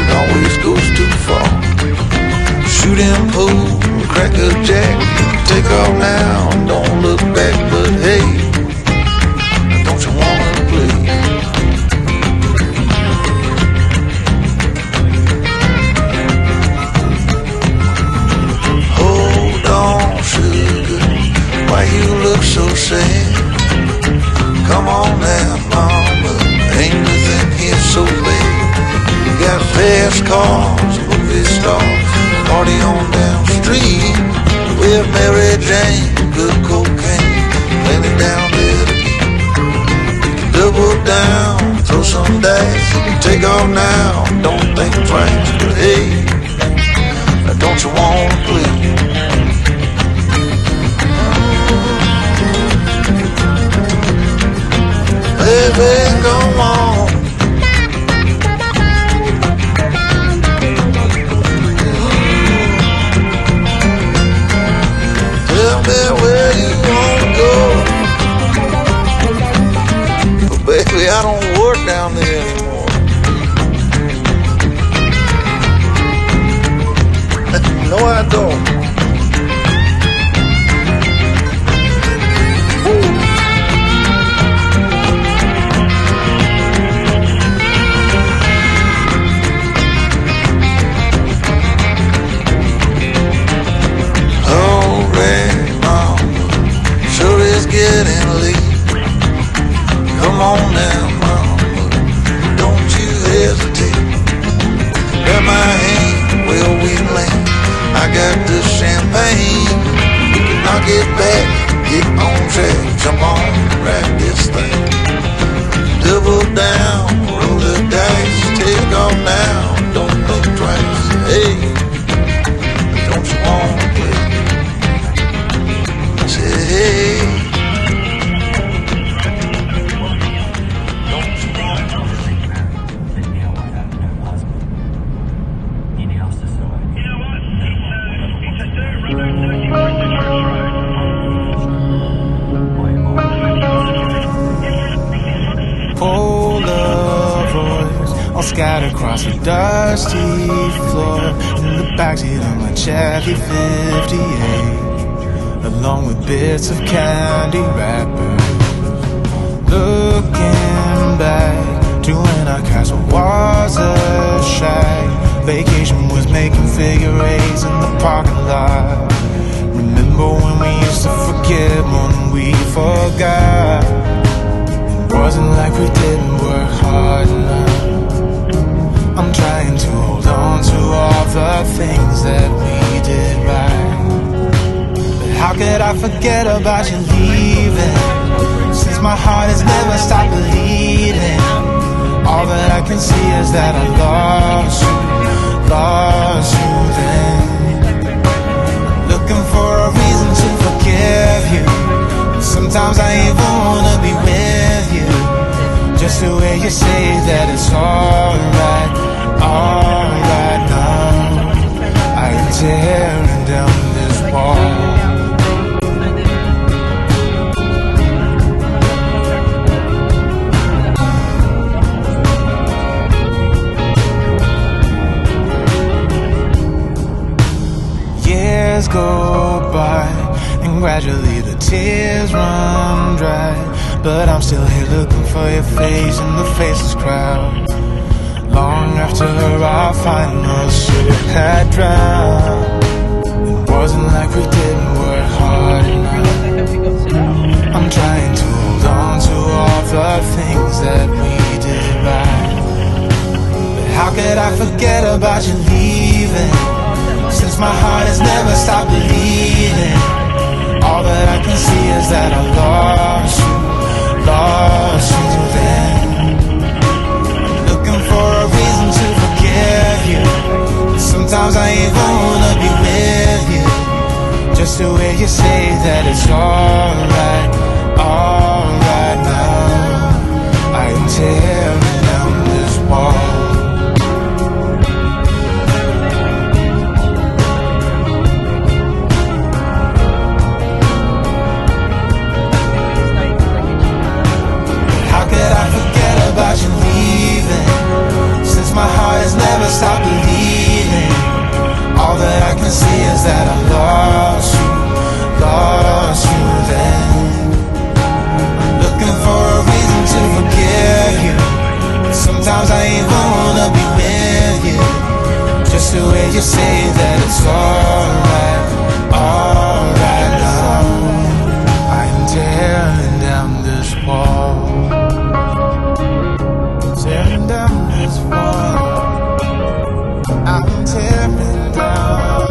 it always goes too far. Shoot him, pool, crack a jack, take off now, don't look back. But hey, don't you wanna play? Hold on, sugar, why you look so sad? Come on now, mama, ain't nothing here so bad. You got fast cars, movie stars, party on down the street with Mary Jane, good cocaine, plenty down there to eat. You can double down, throw some dice, take off now, don't think twice. But hey, don't you wanna play? Baby, come on. Tell me where you wanna go. But baby, I don't work down there anymore. No, I don't. Getting late. Come on now, mama, don't you hesitate. Grab my hand, well we land. I got the champagne. We can knock it back, get on track, jump on, ride this thing. Double down, roll the dice, take off now, don't think twice. Hey, don't you wanna play? Say hey. Scattered across the dusty floor in the backseat of my Chevy 58, along with bits of candy wrappers. Looking back to when our castle was a shack, vacation was making figure eights in the parking lot. Remember when we used to forget when we forgot? It wasn't like we didn't work hard enough. I'm trying to hold on to all the things that we did right. But how could I forget about you leaving? Since my heart has never stopped bleeding. All that I can see is that I lost you then. Looking for a reason to forgive you. Sometimes I even wanna be with you, just the way you say that it's alright, alright now. I am tearing down this wall. Years go by and gradually the tears run dry, but I'm still here looking for your face in the faceless crowd. Long after our final ship had drowned, it wasn't like we didn't work hard enough. I'm trying to hold on to all the things that we did right. But how could I forget about you leaving? Since my heart has never stopped bleeding. All that I can see is that I lost you then. Looking for a reason to forgive you. Sometimes I even wanna be with you, just the way you say that it's alright, alright now. I am tearing down this wall. About you leaving, since my heart has never stopped that I lost you then. I'm looking for a reason to forget you. Sometimes I ain't wanna be with you. Just the way you say that it's alright now. I'm tearing down this wall, tearing down this wall. I'm tearing down,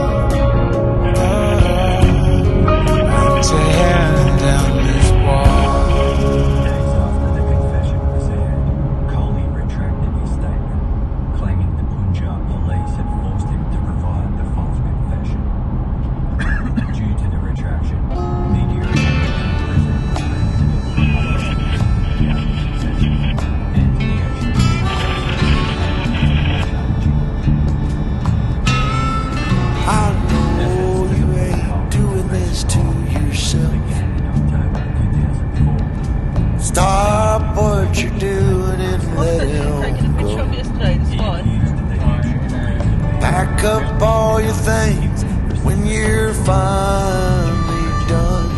I'm tearing down this wall. Days after the confession was aired, Coley retracted his statement, claiming the Punjab police had forced him to provide the false confession. Due to the retraction, media reported in prison and he I know you ain't doing this to yourself. began in October 2004. Stop what you're doing and let him go. Pack up all your things when you're finally done.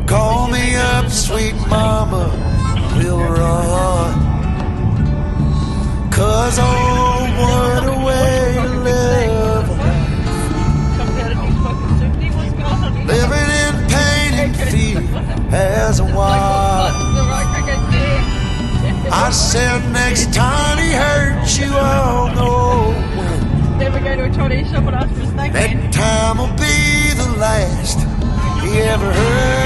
Call me up, sweet mama, we'll run. 'Cause oh, what a way to live. Living in pain and fear as a wife. I said next time he hurts you, I'll know when. Then we go to a Chinese shop and ask for a steak. That time will be the last he ever heard.